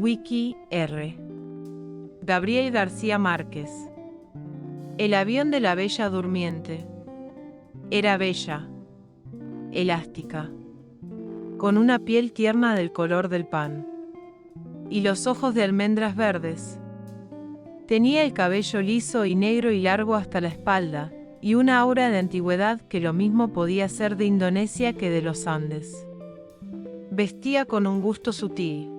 Wiki R. Gabriel García Márquez. El avión de la Bella Durmiente. Era bella, elástica, con una piel tierna del color del pan, y los ojos de almendras verdes. Tenía el cabello liso y negro y largo hasta la espalda, y una aura de antigüedad que lo mismo podía ser de Indonesia que de los Andes. Vestía con un gusto sutil.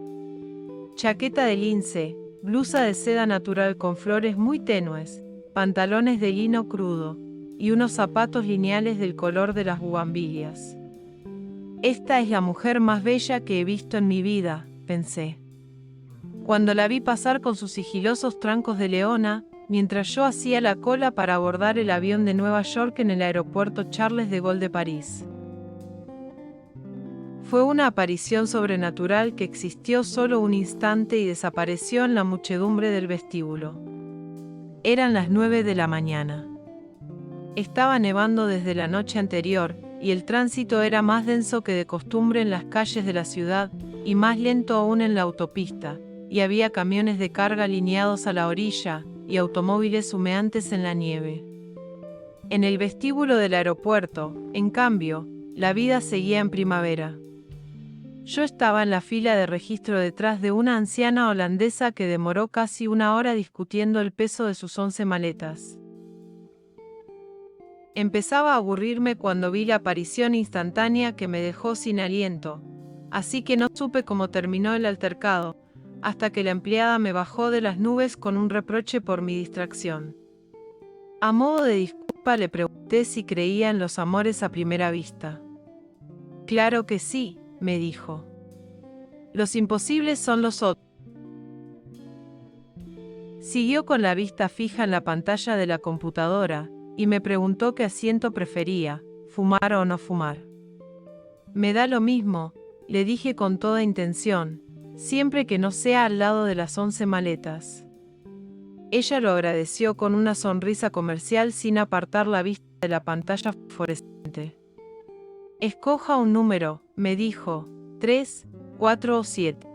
Chaqueta de lince, blusa de seda natural con flores muy tenues, pantalones de lino crudo, y unos zapatos lineales del color de las bugambilias. Esta es la mujer más bella que he visto en mi vida, pensé. Cuando la vi pasar con sus sigilosos trancos de leona, mientras yo hacía la cola para abordar el avión de Nueva York en el aeropuerto Charles de Gaulle de París. Fue una aparición sobrenatural que existió solo un instante y desapareció en la muchedumbre del vestíbulo. Eran las 9 de la mañana. Estaba nevando desde la noche anterior, y el tránsito era más denso que de costumbre en las calles de la ciudad, y más lento aún en la autopista, y había camiones de carga alineados a la orilla, y automóviles humeantes en la nieve. En el vestíbulo del aeropuerto, en cambio, la vida seguía en primavera. Yo estaba en la fila de registro detrás de una anciana holandesa que demoró casi una hora discutiendo el peso de sus 11 maletas. Empezaba a aburrirme cuando vi la aparición instantánea que me dejó sin aliento, así que no supe cómo terminó el altercado, hasta que la empleada me bajó de las nubes con un reproche por mi distracción. A modo de disculpa le pregunté si creía en los amores a primera vista. Claro que sí, me dijo. Los imposibles son los otros. Siguió con la vista fija en la pantalla de la computadora, y me preguntó qué asiento prefería, fumar o no fumar. Me da lo mismo, le dije con toda intención, siempre que no sea al lado de las 11 maletas. Ella lo agradeció con una sonrisa comercial sin apartar la vista de la pantalla fluorescente. Escoja un número, me dijo, 3, 4 o 7.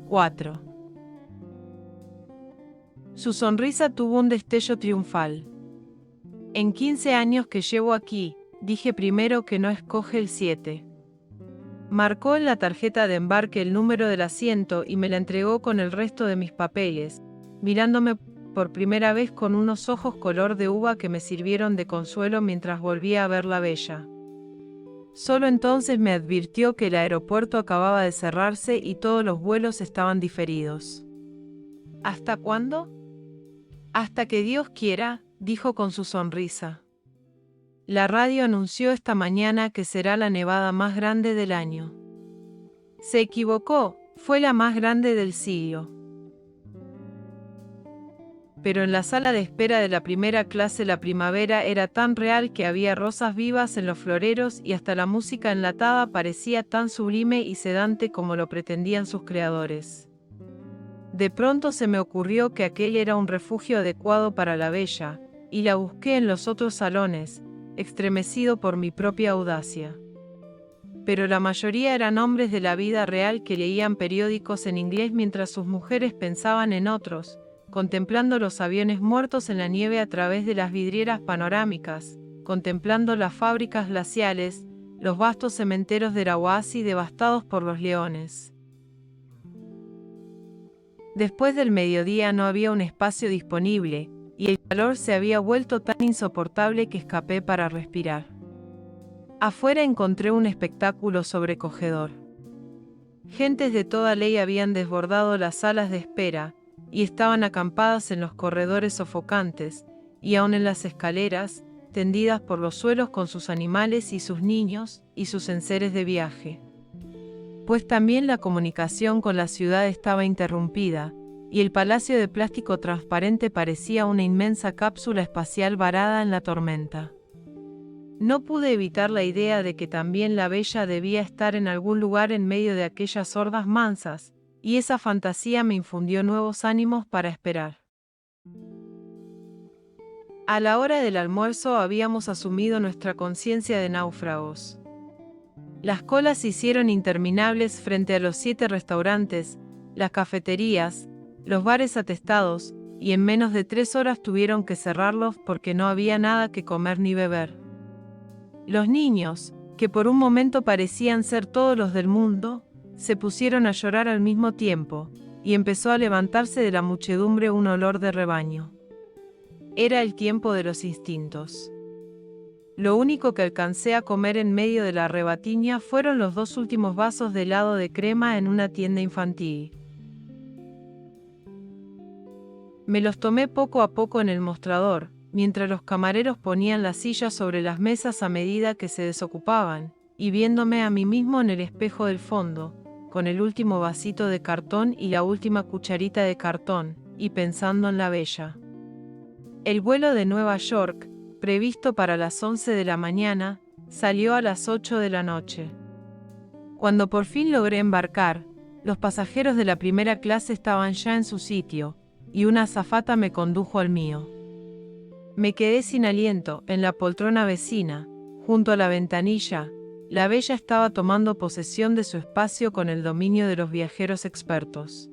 4. Su sonrisa tuvo un destello triunfal. En 15 años que llevo aquí, dije primero que no escoge el 7. Marcó en la tarjeta de embarque el número del asiento y me la entregó con el resto de mis papeles, mirándome por primera vez con unos ojos color de uva que me sirvieron de consuelo mientras volvía a ver la bella. Solo entonces me advirtió que el aeropuerto acababa de cerrarse y todos los vuelos estaban diferidos. ¿Hasta cuándo? Hasta que Dios quiera, dijo con su sonrisa. La radio anunció esta mañana que será la nevada más grande del año. Se equivocó, fue la más grande del siglo. Pero en la sala de espera de la primera clase la primavera era tan real que había rosas vivas en los floreros y hasta la música enlatada parecía tan sublime y sedante como lo pretendían sus creadores. De pronto se me ocurrió que aquel era un refugio adecuado para la bella, y la busqué en los otros salones, estremecido por mi propia audacia. Pero la mayoría eran hombres de la vida real que leían periódicos en inglés mientras sus mujeres pensaban en otros, contemplando los aviones muertos en la nieve a través de las vidrieras panorámicas, contemplando las fábricas glaciales, los vastos cementeros de Iraoasi devastados por los leones. Después del mediodía no había un espacio disponible, y el calor se había vuelto tan insoportable que escapé para respirar. Afuera encontré un espectáculo sobrecogedor. Gentes de toda ley habían desbordado las salas de espera, y estaban acampadas en los corredores sofocantes, y aún en las escaleras, tendidas por los suelos con sus animales y sus niños, y sus enseres de viaje. Pues también la comunicación con la ciudad estaba interrumpida, y el palacio de plástico transparente parecía una inmensa cápsula espacial varada en la tormenta. No pude evitar la idea de que también la bella debía estar en algún lugar en medio de aquellas hordas mansas, y esa fantasía me infundió nuevos ánimos para esperar. A la hora del almuerzo habíamos asumido nuestra conciencia de náufragos. Las colas se hicieron interminables frente a los 7 restaurantes, las cafeterías, los bares atestados, y en menos de 3 horas tuvieron que cerrarlos porque no había nada que comer ni beber. Los niños, que por un momento parecían ser todos los del mundo, se pusieron a llorar al mismo tiempo, y empezó a levantarse de la muchedumbre un olor de rebaño. Era el tiempo de los instintos. Lo único que alcancé a comer en medio de la rebatiña fueron los 2 últimos vasos de helado de crema en una tienda infantil. Me los tomé poco a poco en el mostrador, mientras los camareros ponían las sillas sobre las mesas a medida que se desocupaban, y viéndome a mí mismo en el espejo del fondo, con el último vasito de cartón y la última cucharita de cartón, y pensando en la bella. El vuelo de Nueva York, previsto para las 11 de la mañana, salió a las 8 de la noche. Cuando por fin logré embarcar, los pasajeros de la primera clase estaban ya en su sitio, y una azafata me condujo al mío. Me quedé sin aliento, en la poltrona vecina, junto a la ventanilla. La bella estaba tomando posesión de su espacio con el dominio de los viajeros expertos.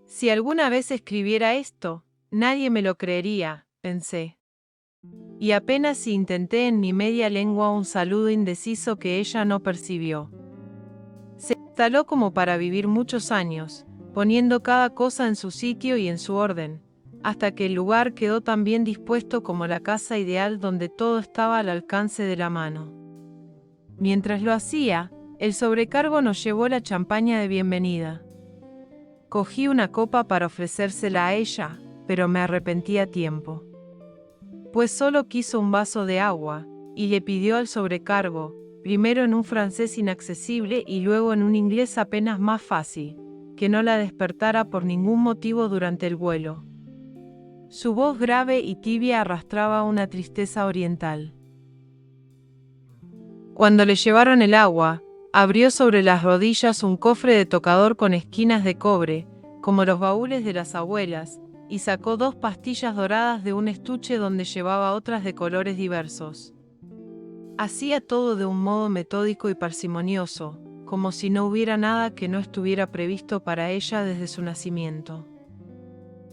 Si alguna vez escribiera esto, nadie me lo creería, pensé. Y apenas si intenté en mi media lengua un saludo indeciso que ella no percibió. Se instaló como para vivir muchos años, poniendo cada cosa en su sitio y en su orden, hasta que el lugar quedó tan bien dispuesto como la casa ideal donde todo estaba al alcance de la mano. Mientras lo hacía, el sobrecargo nos llevó la champaña de bienvenida. Cogí una copa para ofrecérsela a ella, pero me arrepentí a tiempo. Pues solo quiso un vaso de agua, y le pidió al sobrecargo, primero en un francés inaccesible y luego en un inglés apenas más fácil, que no la despertara por ningún motivo durante el vuelo. Su voz grave y tibia arrastraba una tristeza oriental. Cuando le llevaron el agua, abrió sobre las rodillas un cofre de tocador con esquinas de cobre, como los baúles de las abuelas, y sacó 2 pastillas doradas de un estuche donde llevaba otras de colores diversos. Hacía todo de un modo metódico y parsimonioso, como si no hubiera nada que no estuviera previsto para ella desde su nacimiento.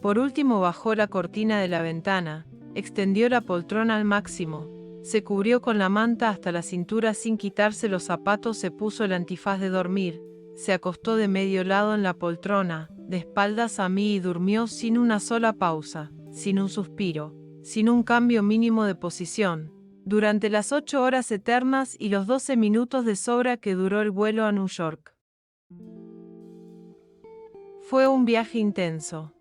Por último bajó la cortina de la ventana, extendió la poltrona al máximo, se cubrió con la manta hasta la cintura sin quitarse los zapatos, se puso el antifaz de dormir, se acostó de medio lado en la poltrona, de espaldas a mí y durmió sin una sola pausa, sin un suspiro, sin un cambio mínimo de posición, durante las 8 horas eternas y los 12 minutos de sobra que duró el vuelo a New York. Fue un viaje intenso.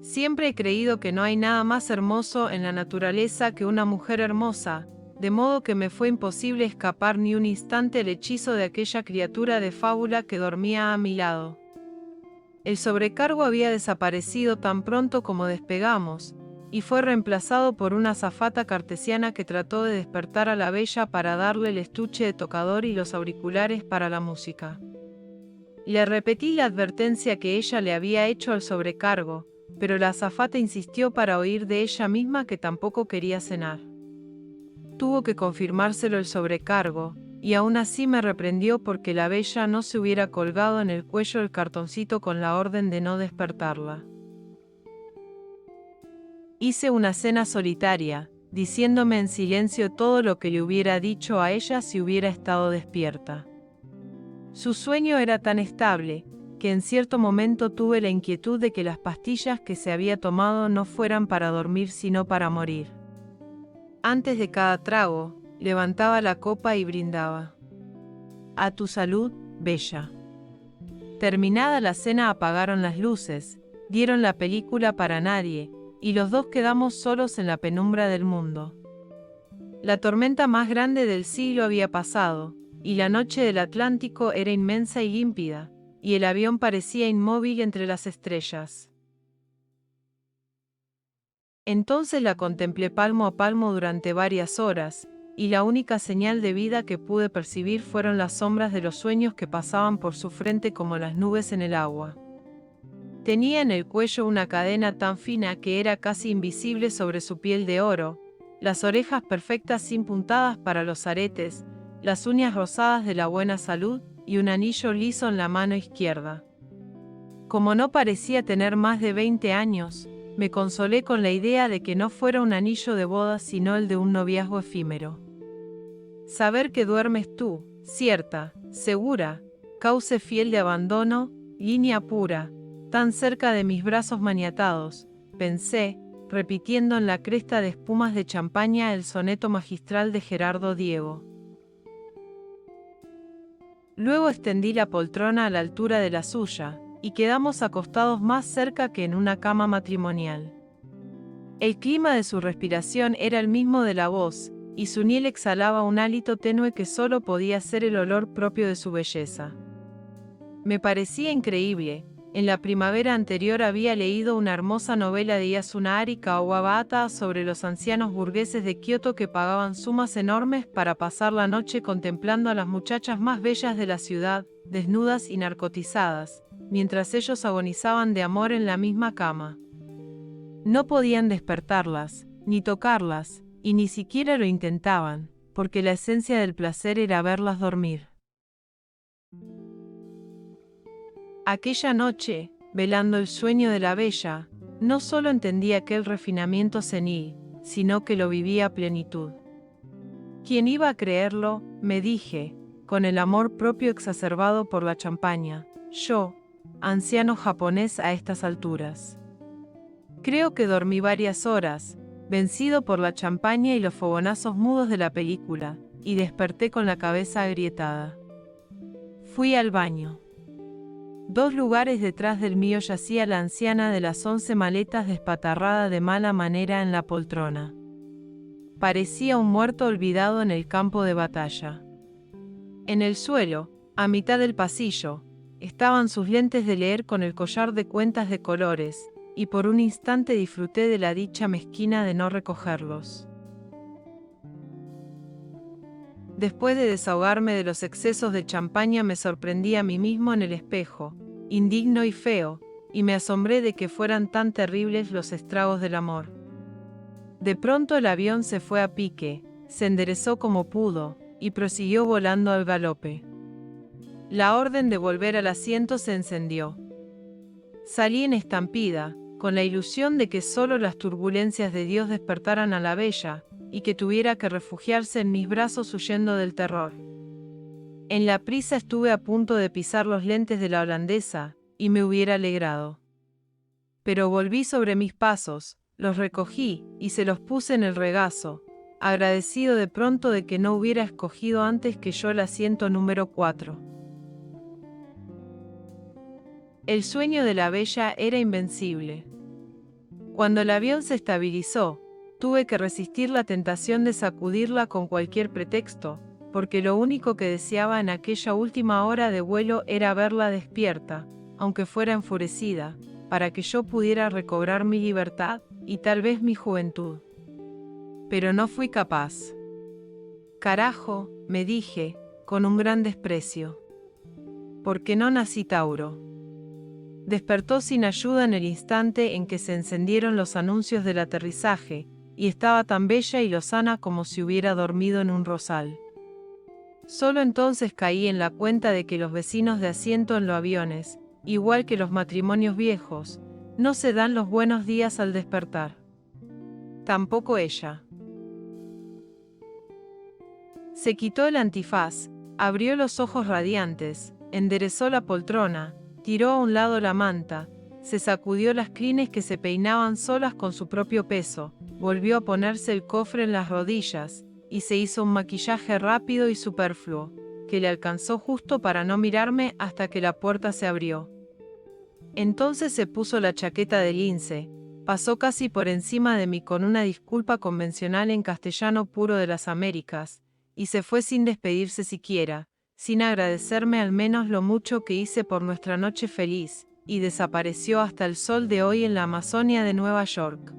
Siempre he creído que no hay nada más hermoso en la naturaleza que una mujer hermosa, de modo que me fue imposible escapar ni un instante el hechizo de aquella criatura de fábula que dormía a mi lado. El sobrecargo había desaparecido tan pronto como despegamos, y fue reemplazado por una azafata cartesiana que trató de despertar a la bella para darle el estuche de tocador y los auriculares para la música. Le repetí la advertencia que ella le había hecho al sobrecargo, pero la azafata insistió para oír de ella misma que tampoco quería cenar. Tuvo que confirmárselo el sobrecargo, y aún así me reprendió porque la bella no se hubiera colgado en el cuello el cartoncito con la orden de no despertarla. Hice una cena solitaria, diciéndome en silencio todo lo que le hubiera dicho a ella si hubiera estado despierta. Su sueño era tan estable, que en cierto momento tuve la inquietud de que las pastillas que se había tomado no fueran para dormir sino para morir. Antes de cada trago, levantaba la copa y brindaba. A tu salud, bella. Terminada la cena apagaron las luces, dieron la película para nadie, y los dos quedamos solos en la penumbra del mundo. La tormenta más grande del siglo había pasado, y la noche del Atlántico era inmensa y límpida, y el avión parecía inmóvil entre las estrellas. Entonces la contemplé palmo a palmo durante varias horas, y la única señal de vida que pude percibir fueron las sombras de los sueños que pasaban por su frente como las nubes en el agua. Tenía en el cuello una cadena tan fina que era casi invisible sobre su piel de oro, las orejas perfectas sin puntadas para los aretes, las uñas rosadas de la buena salud y un anillo liso en la mano izquierda. Como no parecía tener más de 20 años, me consolé con la idea de que no fuera un anillo de boda sino el de un noviazgo efímero. Saber que duermes tú, cierta, segura, cauce fiel de abandono, línea pura, tan cerca de mis brazos maniatados, pensé, repitiendo en la cresta de espumas de champaña el soneto magistral de Gerardo Diego. Luego extendí la poltrona a la altura de la suya, y quedamos acostados más cerca que en una cama matrimonial. El clima de su respiración era el mismo de la voz, y su miel exhalaba un hálito tenue que solo podía ser el olor propio de su belleza. Me parecía increíble. En la primavera anterior había leído una hermosa novela de Yasunari Kawabata sobre los ancianos burgueses de Kioto que pagaban sumas enormes para pasar la noche contemplando a las muchachas más bellas de la ciudad, desnudas y narcotizadas, mientras ellos agonizaban de amor en la misma cama. No podían despertarlas, ni tocarlas, y ni siquiera lo intentaban, porque la esencia del placer era verlas dormir. Aquella noche, velando el sueño de la bella, no solo entendí aquel refinamiento senil, sino que lo vivía a plenitud. ¿Quién iba a creerlo?, me dije, con el amor propio exacerbado por la champaña, yo, anciano japonés a estas alturas. Creo que dormí varias horas, vencido por la champaña y los fogonazos mudos de la película, y desperté con la cabeza agrietada. Fui al baño. 2 lugares detrás del mío yacía la anciana de las 11 maletas despatarrada de mala manera en la poltrona. Parecía un muerto olvidado en el campo de batalla. En el suelo, a mitad del pasillo, estaban sus lentes de leer con el collar de cuentas de colores, y por un instante disfruté de la dicha mezquina de no recogerlos. Después de desahogarme de los excesos de champaña me sorprendí a mí mismo en el espejo, indigno y feo, y me asombré de que fueran tan terribles los estragos del amor. De pronto el avión se fue a pique, se enderezó como pudo, y prosiguió volando al galope. La orden de volver al asiento se encendió. Salí en estampida, con la ilusión de que solo las turbulencias de Dios despertaran a la bella, y que tuviera que refugiarse en mis brazos huyendo del terror. En la prisa estuve a punto de pisar los lentes de la holandesa, y me hubiera alegrado. Pero volví sobre mis pasos, los recogí, y se los puse en el regazo, agradecido de pronto de que no hubiera escogido antes que yo el asiento número 4. El sueño de la bella era invencible. Cuando el avión se estabilizó, tuve que resistir la tentación de sacudirla con cualquier pretexto, porque lo único que deseaba en aquella última hora de vuelo era verla despierta, aunque fuera enfurecida, para que yo pudiera recobrar mi libertad, y tal vez mi juventud. Pero no fui capaz. Carajo, me dije, con un gran desprecio. ¿Por qué no nací Tauro? Despertó sin ayuda en el instante en que se encendieron los anuncios del aterrizaje, y estaba tan bella y lozana como si hubiera dormido en un rosal. Solo entonces caí en la cuenta de que los vecinos de asiento en los aviones, igual que los matrimonios viejos, no se dan los buenos días al despertar. Tampoco ella. Se quitó el antifaz, abrió los ojos radiantes, enderezó la poltrona, tiró a un lado la manta, se sacudió las crines que se peinaban solas con su propio peso, volvió a ponerse el cofre en las rodillas, y se hizo un maquillaje rápido y superfluo, que le alcanzó justo para no mirarme hasta que la puerta se abrió. Entonces se puso la chaqueta de lince, pasó casi por encima de mí con una disculpa convencional en castellano puro de las Américas, y se fue sin despedirse siquiera, sin agradecerme al menos lo mucho que hice por nuestra noche feliz, y desapareció hasta el sol de hoy en la Amazonia de Nueva York.